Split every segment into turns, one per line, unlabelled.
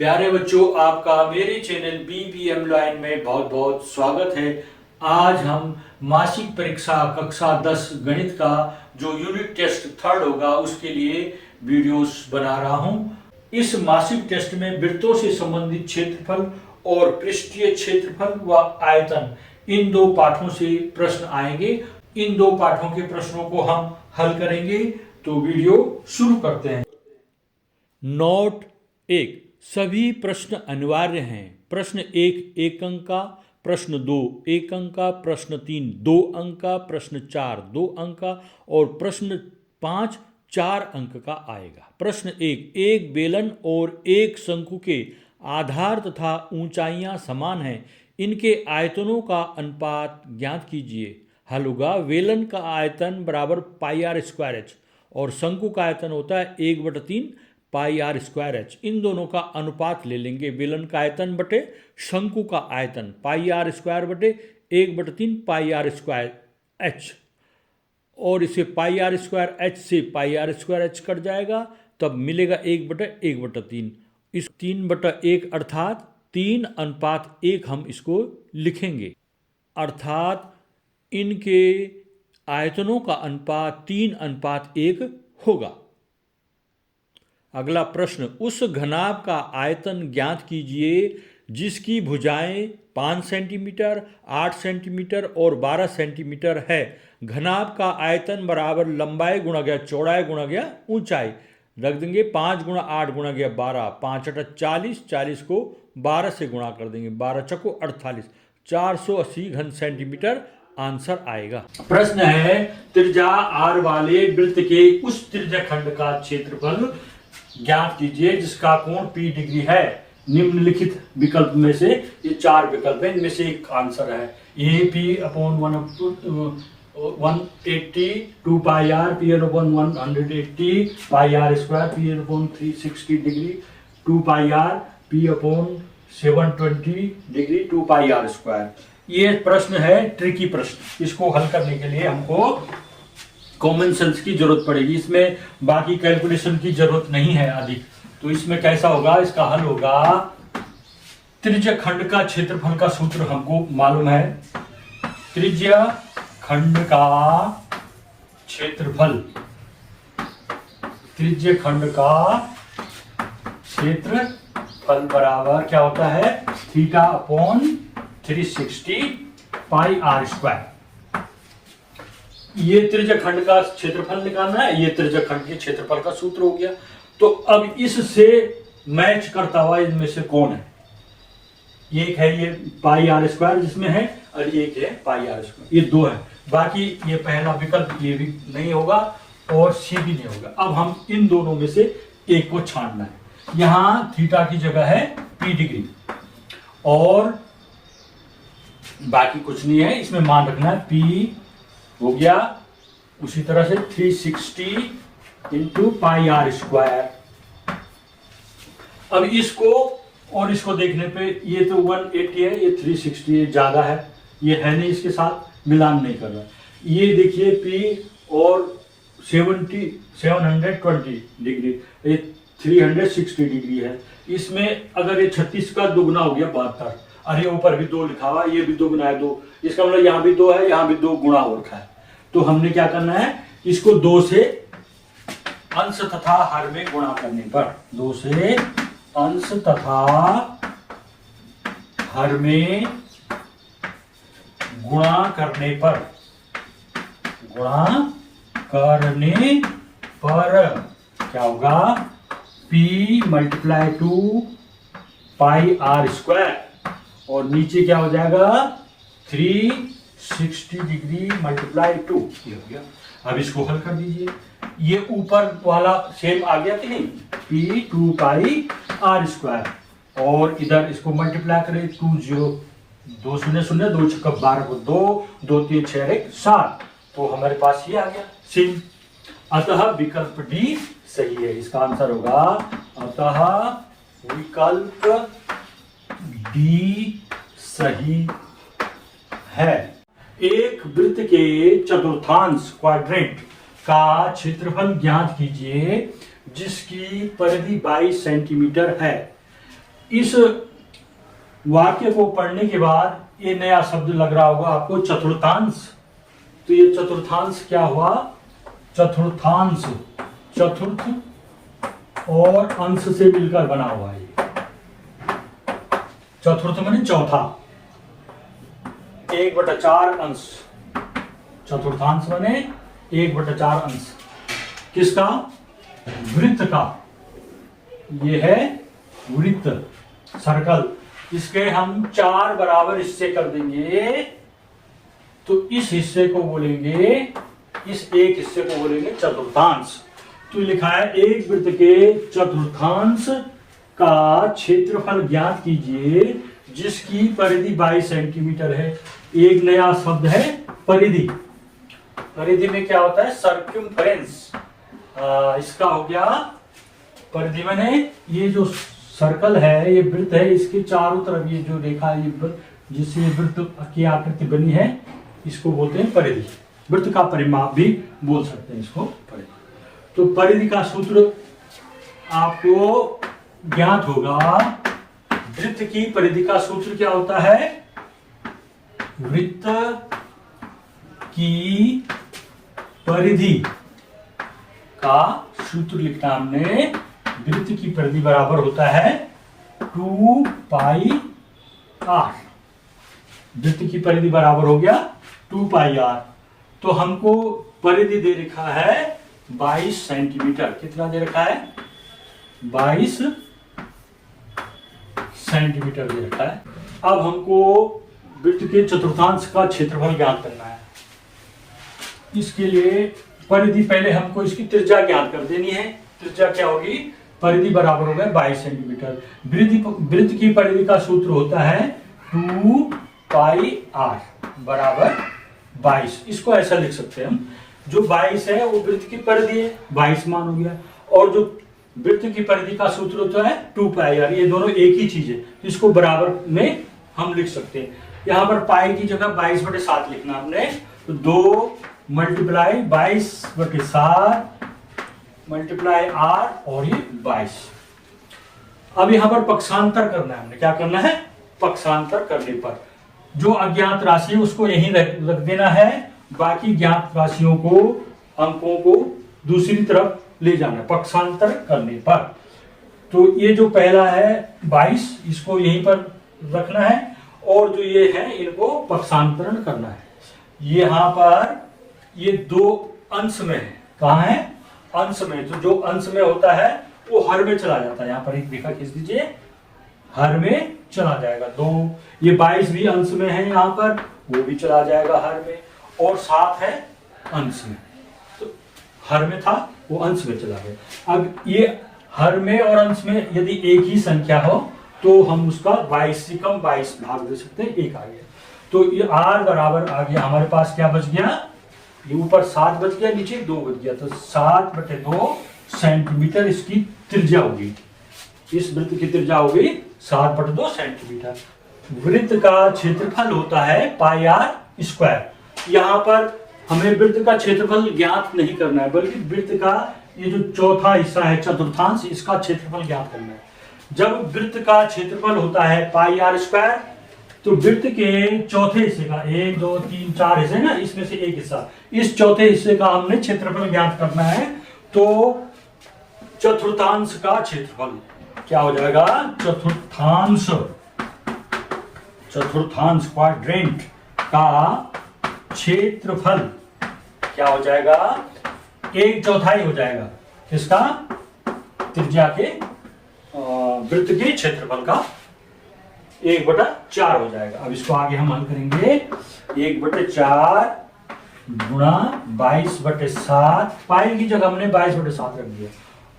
प्यारे बच्चों, आपका मेरे चैनल BBM लाइन में बहुत बहुत स्वागत है। आज हम मासिक परीक्षा कक्षा 10 गणित का जो यूनिट टेस्ट थर्ड होगा उसके लिए वीडियोस बना रहा हूं। इस मासिक टेस्ट में वृत्तों से संबंधित क्षेत्रफल और पृष्ठीय क्षेत्रफल व आयतन, इन दो पाठों से प्रश्न आएंगे। इन दो पाठों के प्रश्नों को हम हल करेंगे। तो वीडियो शुरू करते हैं। नोट 1, सभी प्रश्न अनिवार्य हैं। प्रश्न 1 1 अंक का, प्रश्न 2 1 अंक का, प्रश्न 3 2 अंक का, प्रश्न 4 2 अंक का और प्रश्न 5 4 अंक का आएगा। प्रश्न 1, एक बेलन और एक शंकु के आधार तथा ऊंचाइयां समान हैं, इनके आयतनों का अनुपात ज्ञात कीजिए। हल होगा, बेलन का आयतन बराबर पाई आर स्क्वायर एच और शंकु का आयतन होता है 1/3 पाई आर स्क्वायर एच। इन दोनों का अनुपात ले लेंगे, बेलन का आयतन बटे शंकु का आयतन, पाई आर स्क्वायर बटे 1/3 पाई आर स्क्वायर एच। और इसे पाई आर स्क्वायर एच से पाई आर स्क्वायर एच कट जाएगा, तब मिलेगा 1/1/3। इस 3/1 अर्थात 3:1 हम इसको लिखेंगे, अर्थात इनके आयतनों का अनुपात 3:1 होगा। अगला प्रश्न, उस घनाभ का आयतन ज्ञात कीजिए जिसकी भुजाएं 5 सेंटीमीटर, 8 सेंटीमीटर और 12 सेंटीमीटर है। घनाभ का आयतन बराबर लंबाई गुणा गया चौड़ाई गुणा गया ऊंचाई। रख देंगे 5 गुणा 8 गुणा गया 12, 5 8 40, 40 को 12 से गुणा कर देंगे, 12 चौको 48, 480 घन सेंटीमीटर आंसर आएगा। प्रश्न है, त्रिज्या r वाले वृत्त के उस त्रिज्याखंड का क्षेत्रफल ज्ञात कीजिए जिसका कोण P डिग्री है। निम्नलिखित विकल्प में से, ये 4 विकल्प है, इनमें से एक आंसर है। A P/180 2 pi r, P/180 pi r square, P/360 degree 2 pi r, P/720 degree 2 pi r square. ये प्रश्न है ट्रिकी प्रश्न। इसको हल करने के लिए हमको कॉमन सेंस की जरूरत पड़ेगी। इसमें बाकी कैलकुलेशन की जरूरत नहीं है अधिक। तो इसमें कैसा होगा, इसका हल होगा, त्रिज्याखंड का क्षेत्रफल का सूत्र हमको मालूम है। त्रिज्याखंड का क्षेत्रफल, त्रिज्याखंड का क्षेत्रफल बराबर क्या होता है, θ/360 पाई आर स्क्वायर। ये त्रिज्याखंड का क्षेत्रफल निकालना है, ये त्रिज्याखंड के क्षेत्रफल का सूत्र हो गया। तो अब इससे मैच करता हुआ इनमें से कौन है, एक है ये पाई आर स्क्वायर जिसमें है, और एक है पाई आर स्क्वायर, ये दो है। बाकी ये पहला विकल्प ये भी नहीं होगा और सी भी नहीं होगा। अब हम इन दोनों में से एक को छांटना है। यहां थीटा की जगह है P डिग्री और बाकी कुछ नहीं है, इसमें मान रखना है P हो गया। उसी तरह से 360 इंटू पाई आर स्क्वायर। अब इसको और इसको देखने पे ये तो 180 है, ये 360 है, ज्यादा है, ये है नहीं, इसके साथ मिलान नहीं कर रहा। ये देखिए P और 720 डिग्री, ये 360 डिग्री है। इसमें अगर ये 36 का दुगना हो गया 72, और ये ऊपर भी 2 लिखा हुआ, ये भी 2 गुना है 2, इसका मतलब यहाँ भी 2 है, यहाँ भी 2 गुणा हो रखा है। तो हमने क्या करना है, इसको 2 से अंश तथा हर में गुणा करने पर, 2 से अंश तथा हर में गुणा करने पर, क्या होगा, P × 2 पाई आर स्क्वायर और नीचे क्या हो जाएगा 360 डिग्री × 2, ये हो गया। अब इसको हल कर दीजिए। ये ऊपर वाला सेम आ गया कि नहीं, P 2 पाई आर स्क्वायर, और इधर इसको मल्टीप्लाई करें 2 0 2 0 0 2 6 12 को 2 2 3 6 1 7, तो हमारे पास ये आ गया सेम। अतः विकल्प डी सही है। इसका आंसर होगा, अतः विकल्प डी सही है। एक वृत्त के चतुर्थांश क्वाड्रेंट का क्षेत्रफल ज्ञात कीजिए जिसकी परिधि 22 सेंटीमीटर है। इस वाक्य को पढ़ने के बाद ये नया शब्द लग रहा होगा आपको, चतुर्थांश। तो ये चतुर्थांश क्या हुआ? चतुर्थांश, चतुर्थ और अंश से मिलकर बना हुआ है। चतुर्थ माने चौथा, 1/4 अंश। चतुर्थांश माने 1/4 अंश। किसका? वृत्त का। ये है वृत्त, सर्कल। इसके हम 4 बराबर हिस्से कर देंगे, तो इस हिस्से को बोलेंगे, इस एक हिस्से को बोलेंगे चतुर्थांश। तो लिखा है एक वृत्त के चतुर्थांश का क्षेत्रफल ज्ञात कीजिए जिसकी परिधि 22 सेंटीमीटर है। एक नया शब्द है परिधि। परिधि में क्या होता है? सर्कमफ्रेंस। इसका हो गया परिधि माने ये जो सर्कल है, ये वृत्त है, इसके चारों तरफ ये जो रेखा है, ये जिससे वृत्त की आकृति बनी है, इसको बोलते हैं परिधि। वृत्त का परिमाप भी बोल सकते हैं इसको परिधि। तो परिधि का सूत्र आपको ज्ञात होगा। वृत्त की परिधि का सूत्र क्या होता है? वृत्त की परिधि का सूत्र लिखना हमने। वृत्त की परिधि बराबर होता है 2πr। वृत्त की परिधि बराबर हो गया 2πr। तो हमको परिधि दे रखा है 22 सेंटीमीटर। कितना दे रखा है? 22 सेंटीमीटर दे रखा है। अब हमको वृत्त के चतुर्थांश का क्षेत्रफल ज्ञात करना है। इसके लिए परिधि, पहले हमको इसकी त्रिज्या ज्ञात कर देनी है। त्रिज्या क्या होगी? परिधि बराबर हो गया 22 सेंटीमीटर। वृत्त की परिधि का सूत्र होता है 2πr बराबर 22। इसको ऐसा लिख सकते हैं हम, जो 22 है वो वृत्त की परिधि है, 22 मान हो गया, और जो वृत्त की परिधि का सूत्र होता है 2πr। ये दोनों एक ही चीज है, तो इसको बराबर में हम लिख सकते हैं। यहाँ पर पाई की जगह 22/7 लिखना हमने। तो 2 × 22/7 मल्टीप्लाई r, और ये 22। अब यहाँ पर पक्षांतर करना है हमने। क्या करना है? पक्षांतर करने पर जो अज्ञात राशि है उसको यहीं रख देना है, बाकी ज्ञात राशियों को, अंकों को दूसरी तरफ ले जाना है पक्षांतर करने पर। तो ये जो पहला है 22, इसको यहीं पर रखना है, और जो ये है इनको पक्षांतरण करना है। यहाँ पर ये 2 अंश में है। कहाँ है? अंश में। तो जो अंश में होता है वो हर में चला जाता है। यहाँ पर एक रेखा खींच दीजिए, हर में चला जाएगा 2। ये 22 भी अंश में है, यहाँ पर वो भी चला जाएगा हर में, और 7 है अंश में। तो हर में था वो अंश में चला गया। अब ये हर में और अंश में यदि एक ही संख्या हो तो हम उसका 22 से कम 22 भाग दे सकते हैं, 1 आ गया। तो ये r बराबर आ गया हमारे पास। क्या बच गया? ये ऊपर 7 बच गया, नीचे 2 बच गया। तो 7/2 सेंटीमीटर इसकी त्रिज्या होगी। इस वृत्त की त्रिज्या होगी 7/2 सेंटीमीटर। वृत्त का क्षेत्रफल होता है πr²। यहाँ पर हमें वृत्त का क्षेत्रफल ज्ञात नहीं करना है, बल्कि वृत्त का ये जो चौथा हिस्सा है चतुर्थांश, इसका क्षेत्रफल ज्ञात करना है। जब वृत्त का क्षेत्रफल होता है πr², तो वृत्त के चौथे हिस्से का, 1 2 3 4 हिस्से ना, इसमें से एक हिस्सा, इस चौथे हिस्से का हमने क्षेत्रफल ज्ञात करना है। तो चतुर्थांश का क्षेत्रफल क्या हो जाएगा? चतुर्थांश क्वाड्रेंट का क्षेत्रफल क्या हो जाएगा? 1/4 हो जाएगा। किसका? त्रिज्या के वृत्त के क्षेत्रफल का 1/4 हो जाएगा। अब इसको आगे हम हल करेंगे। 1/4 गुणा 22/7। पाई की जगह हमने 22/7 रख दिया,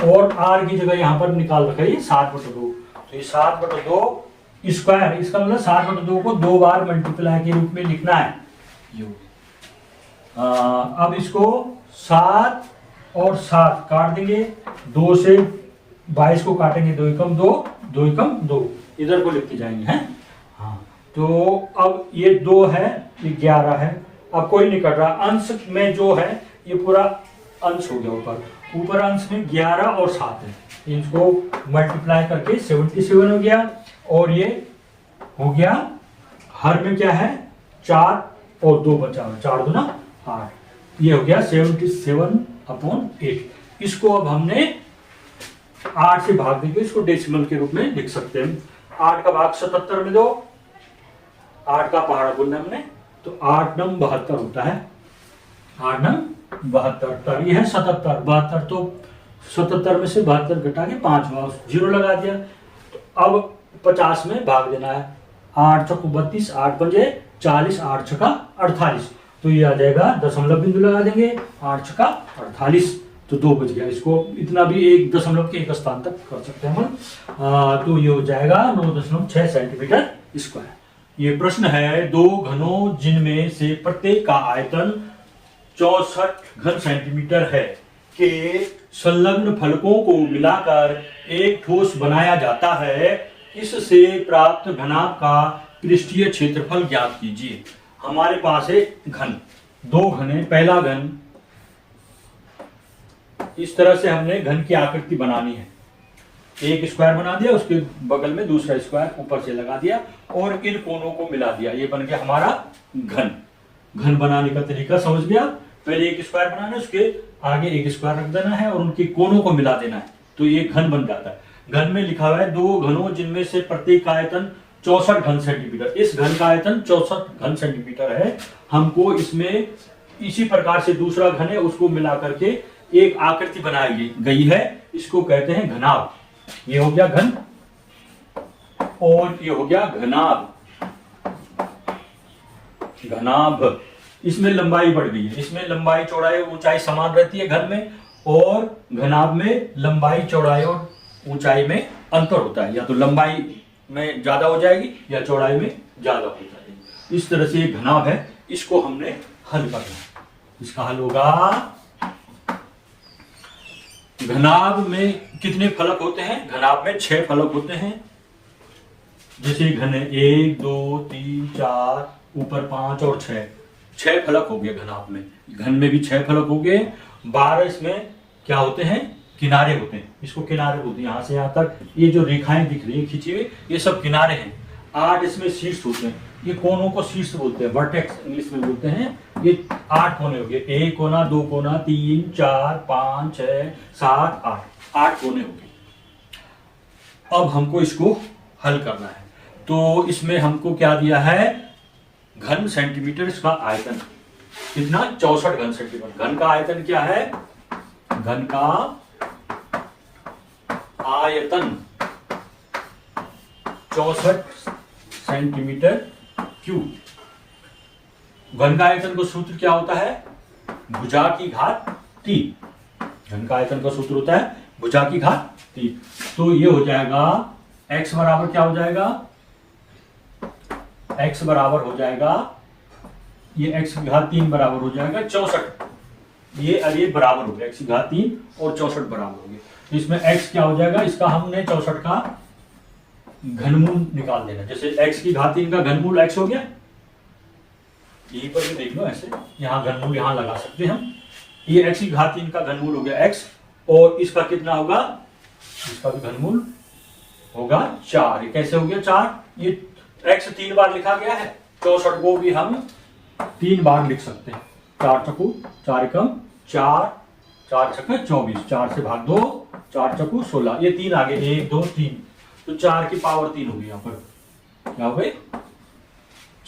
और r की जगह यहाँ पर निकाल रखा है 7/2। तो ये 7/2 स्क्वायर, इसका मतलब 7/2 को 2 बार मल्टीप्लाई के रूप में लिखना है। अब इसको 7 और 7 काट देंगे, 2 से 22 को काटेंगे, 2 एकम 2, 2 एकम 2, इधर को लिखते जाएंगे हैं। हाँ, तो अब ये 2 है, ये 11 है। अब कोई नहीं कट रहा। अंश में जो है ये पूरा अंश हो गया, ऊपर अंश में 11 और 7 है। इनको मल्टीप्लाई करके 77 हो गया, और ये हो गया हर में क्या है 4 और 2 बचा हुआ, 4 दूना 8, ये हो गया 77/8। इसको अब हमने 8 से भाग देंगे, इसको डेसिमल के रूप में लिख सकते हैं। 8 का भाग 77 में दो, 8 का पहाड़ा बोलना हमने, तो 8 नम 72 होता है, 8 नम 72, ये है 77, 72, तो 77 में से 72 घटा के 5 जीरो लगा दिया। तो अब 50 में भाग देना है, 8 चौको 32, 8 पंजे 40, 8 छका 48, तो ये आ जाएगा दशमलव बिंदु लगा देंगे, 8 छका 48, तो 2 बच गया। इसको इतना भी एक दशमलव के एक स्थान तक कर सकते हैं हम। तो ये हो जाएगा 9.6 सेंटीमीटर स्क्वायर। ये प्रश्न है, दो घनों जिनमें से प्रत्येक का आयतन 64 घन सेंटीमीटर है के संलग्न फलकों को मिलाकर एक ठोस बनाया जाता है, इससे प्राप्त घनाभ का पृष्ठीय क्षेत्रफल ज्ञात कीजिए। हमारे पास है घन, दो घन है, पहला घन इस तरह से हमने घन की आकृति बनानी है, एक स्क्वायर बना दिया, उसके बगल में दूसरा स्क्वायर ऊपर से लगा दिया और इन कोनों को मिला दिया, ये बन गया हमारा घन। घन बनाने का तरीका समझ गया, पहले एक स्क्वायर बनाना है, उसके आगे एक स्क्वायर रख देना है और उनके कोनों को मिला देना है, तो ये घन बन जाता है। घन में लिखा हुआ है दो घनों जिनमें से प्रत्येक का आयतन 64 घन सेंटीमीटर, इस घन का आयतन 64 घन सेंटीमीटर है। हमको इसमें इसी प्रकार से दूसरा घन है, उसको मिला करके एक आकृति बनाई गई है, इसको कहते हैं घनाभ। ये हो गया घन और ये हो गया घनाभ। घनाभ, इसमें लंबाई बढ़ गई है, इसमें लंबाई चौड़ाई ऊंचाई समान रहती है घन में, और घनाभ में लंबाई चौड़ाई और ऊंचाई में अंतर होता है, या तो लंबाई में ज्यादा हो जाएगी या चौड़ाई में ज्यादा हो जाएगी। इस तरह से घनाभ है, इसको हमने हल करना है। इसका हल होगा, घनाभ में कितने फलक होते हैं? घनाभ में 6 फलक होते हैं। जैसे घन 1 2 3 4, ऊपर 5 और 6 फलक हो गए घनाभ में। घन में भी 6 फलक हो गए। 12 इसमें क्या होते हैं? किनारे होते हैं, इसको किनारे बोलते हैं। यहाँ से यहाँ तक ये जो रेखाएं दिख रही है खींची हुई, ये सब किनारे हैं। 8 इसमें शीर्ष होते हैं, ये कोनों को शीर्ष बोलते हैं, वर्टेक्स इंग्लिश में बोलते हैं। ये 8 कोने हो गए, 1 कोना 2 कोना 3 4 5 6 7 8 कोने हो गए। अब हमको इसको हल करना है, तो इसमें हमको क्या दिया है? घन सेंटीमीटर इसका आयतन कितना? 64 घन सेंटीमीटर। घन का आयतन क्या है? घन का आयतन 64 सेंटीमीटर क्यूब। घन का आयतन का सूत्र क्या होता है? भुजा की घात 3। घन का आयतन का सूत्र होता है भुजा की घात 3। तो ये हो जाएगा x बराबर क्या हो जाएगा? x बराबर हो जाएगा, ये x की घात 3 बराबर हो जाएगा 64। ये बराबर हो गया, x की घात 3 और 64 बराबर हो गया। तो इसमें x क्या हो जाएगा? इसका हमने 64 का घनमूल निकाल देना। जैसे x की घात 3 का घनमूल x हो गया, यहीं पर भी देख लो, ऐसे यहाँ घनमूल यहाँ लगा सकते हैं हम। ये x की घात 3 का घनमूल हो गया x, और इसका कितना होगा? इसका भी घनमूल होगा 4। ये कैसे हो गया 4? ये x 3 बार लिखा गया है, 64 को भी हम 3 बार लिख सकते हैं। 4 चकू 4 एकम 4, 4 छक्के 24, 4 से भाग 2, 4 चकू 16, ये 3 आगे 1 2 3, तो 4 की पावर 3 होगी। यहाँ पर क्या हो गई?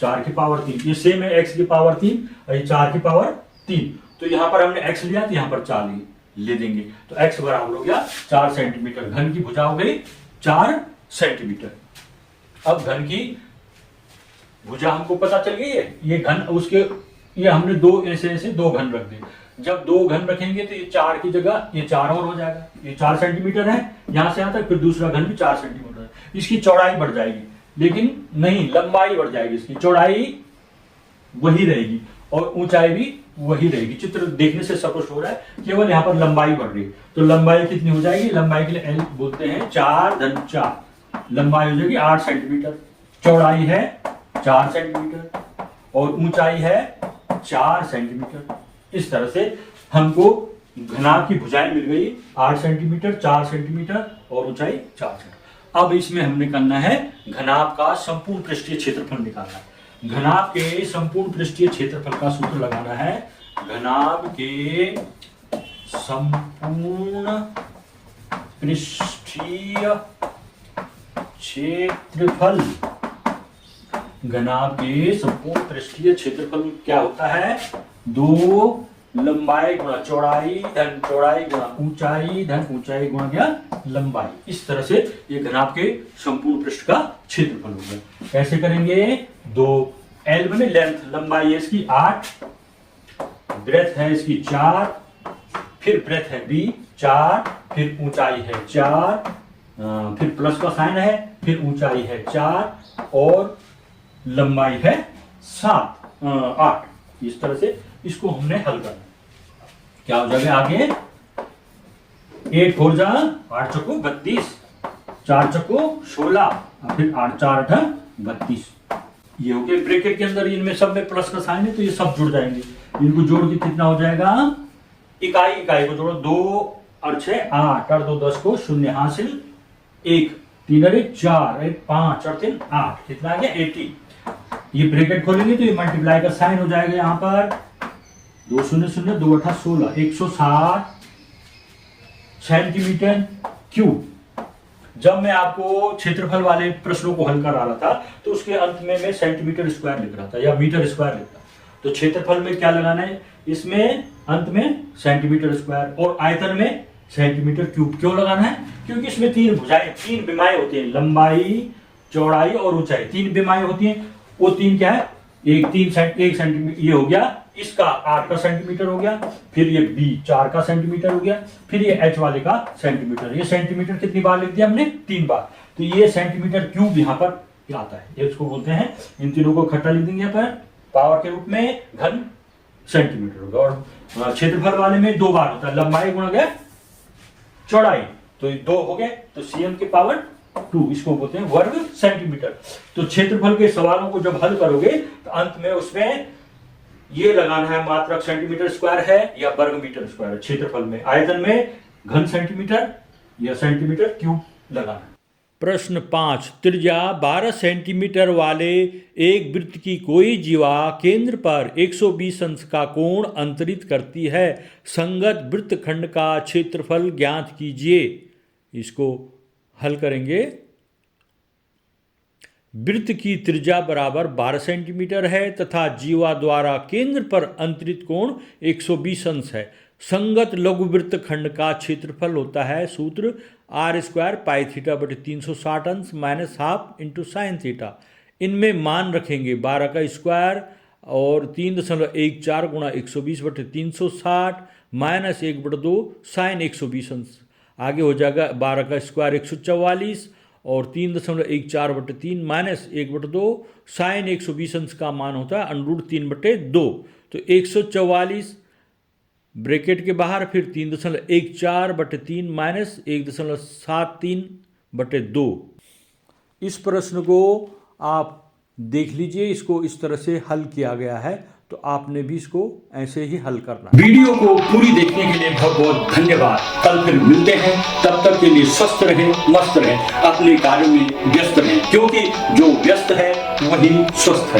4 की पावर 3। ये सेम है x की पावर 3 और ये 4 की पावर 3। तो यहाँ पर हमने x लिया तो यहाँ पर 4 ले देंगे, तो x बराबर हो गया 4 सेंटीमीटर। घन की भुजा हो गई 4 सेंटीमीटर। अब घन की भुजा हमको पता चल गई है। ये घन उसके, ये हमने दो ऐसे 2 घन रख दिए। जब 2 घन रखेंगे तो ये 4 की जगह ये 4 और हो जाएगा। ये 4 सेंटीमीटर है यहाँ से यहाँ तक, फिर दूसरा घन भी 4 सेंटीमीटर है। इसकी चौड़ाई बढ़ जाएगी, लेकिन नहीं, लंबाई बढ़ जाएगी, इसकी चौड़ाई वही रहेगी और ऊंचाई भी वही रहेगी। चित्र देखने से स्पष्ट हो रहा है, केवल यहाँ पर लंबाई बढ़ रही है। तो लंबाई कितनी हो जाएगी? लंबाई के लिए L बोलते हैं 4 धन 4, लंबाई हो जाएगी 8 सेंटीमीटर, चौड़ाई है 4 सेंटीमीटर और ऊंचाई है 4 सेंटीमीटर। इस तरह से हमको घनाभ की भुजाएं मिल गई 8 सेंटीमीटर, 4 सेंटीमीटर और ऊंचाई 4 सेंटीमीटर। अब इसमें हमने करना है घनाभ का संपूर्ण पृष्ठीय क्षेत्रफल निकालना है। घनाभ के संपूर्ण पृष्ठीय क्षेत्रफल का सूत्र लगाना है। घनाभ के संपूर्ण पृष्ठीय क्षेत्रफल, घनाभ के संपूर्ण पृष्ठीय क्षेत्रफल क्या होता है? 2 लंबाई गुणा चौड़ाई धन चौड़ाई गुणा ऊंचाई धन ऊंचाई गुणा क्या लंबाई। इस तरह से ये घनाभ के संपूर्ण पृष्ठ का क्षेत्रफल होगा। कैसे करेंगे? 2 L बने लेंथ, लंबाई है इसकी 8, ब्रेथ है इसकी 4, फिर ब्रेथ है B 4, फिर ऊंचाई है 4, फिर प्लस का साइन है, फिर ऊंचाई है 4 और लंबाई है 8। इस तरह से इसको हमने हल करना। क्या हो जाएगा आगे? 8 4 जा 8 चौको 32, 4 चौको 16, फिर 8 4 8 32। ये हो गया। ब्रैकेट के अंदर इनमें सब में प्लस का साइन है तो ये सब जुड़ जाएंगे। इनको जोड़ के कितना हो जाएगा? इकाई को जोड़ो, 2 और 6 8 और 2 10 को 0 हासिल 1 3 और 1 4 1 5 और 3 8, कितना आ गया 80। ये ब्रैकेट खोलेंगे तो ये मल्टीप्लाई का साइन हो जाएगा। यहाँ पर 2 0 0 2 8 16 160 सेंटीमीटर क्यूब। जब मैं आपको क्षेत्रफल वाले प्रश्नों को हल करा रहा था तो उसके अंत में मैं सेंटीमीटर स्क्वायर लिख रहा था या मीटर स्क्वायर लिख रहा था। तो क्षेत्रफल में क्या लगाना है? इसमें अंत में सेंटीमीटर स्क्वायर और आयतन में सेंटीमीटर क्यूब। क्यों लगाना है? क्योंकि इसमें 3 भुजाएं 3 विमाएं होती हैं, लंबाई चौड़ाई और ऊंचाई 3 विमाएं होती हैं। वो 3 क्या है? एक 1 सेंटीमीटर ये हो गया, इसका 8 का सेंटीमीटर हो गया, फिर ये B 4 का सेंटीमीटर हो गया, फिर ये H वाले का सेंटीमीटर। ये सेंटीमीटर कितनी बार लिख दिया हमने? 3 बार। तो ये सेंटीमीटर क्यूब यहाँ पर आता है, ये इसको बोलते हैं। इन तीनों को इकट्ठा लिख देंगे यहाँ पर पावर के रूप में, घन सेंटीमीटर होगा। और क्षेत्रफल वाले में 2 बार होता है, लंबाई गुणा गया चौड़ाई, तो 2 हो गए तो cm के पावर 2, इसको बोलते हैं वर्ग सेंटीमीटर। तो क्षेत्रफल के सवालों को जब हल करोगे तो अंत में उसमें ये लगाना है मात्रक सेंटीमीटर स्क्वायर है या वर्ग मीटर स्क्वायर है। क्षेत्रफल में, आयतन में घन सेंटीमीटर या सेंटीमीटर क्यूब लगाना है। प्रश्न 5, त्रिज्या 12 सेंटीमीटर वाले एक वृत्त की कोई जीवा केंद्र पर 120 अंश का कोण अंतरित करती है। संगत वृत्तखंड का क्षेत्रफल ज्ञात कीजिए। इसको हल करेंगे। वृत्त की त्रिज्या बराबर 12 सेंटीमीटर है तथा जीवा द्वारा केंद्र पर अंतरित कोण 120 अंश है। संगत लघुवृत्त खंड का क्षेत्रफल होता है, सूत्र r² पाई थीटा बटे 360 अंश minus half into sine theta. इनमें मान रखेंगे 12 का स्क्वायर और 3.14 गुणा 120 बटे 360 माइनस 1/2 साइन 120 अंश। आगे हो जाएगा 12 का स्क्वायर 144 और 3.14 बटे 3 माइनस 1/2 साइन 120 अंश का मान होता है √3/2। तो 144 ब्रैकेट के बाहर, फिर 3.14 बटे 3 माइनस 1.73 बटे 2। इस प्रश्न को आप देख लीजिए, इसको इस तरह से हल किया गया है, तो आपने भी इसको ऐसे ही हल करना। वीडियो को पूरी देखने के लिए बहुत बहुत धन्यवाद। कल फिर मिलते हैं, तब तक के लिए स्वस्थ रहें, मस्त रहें, अपने कार्यों में व्यस्त रहें, क्योंकि जो व्यस्त है वही स्वस्थ है।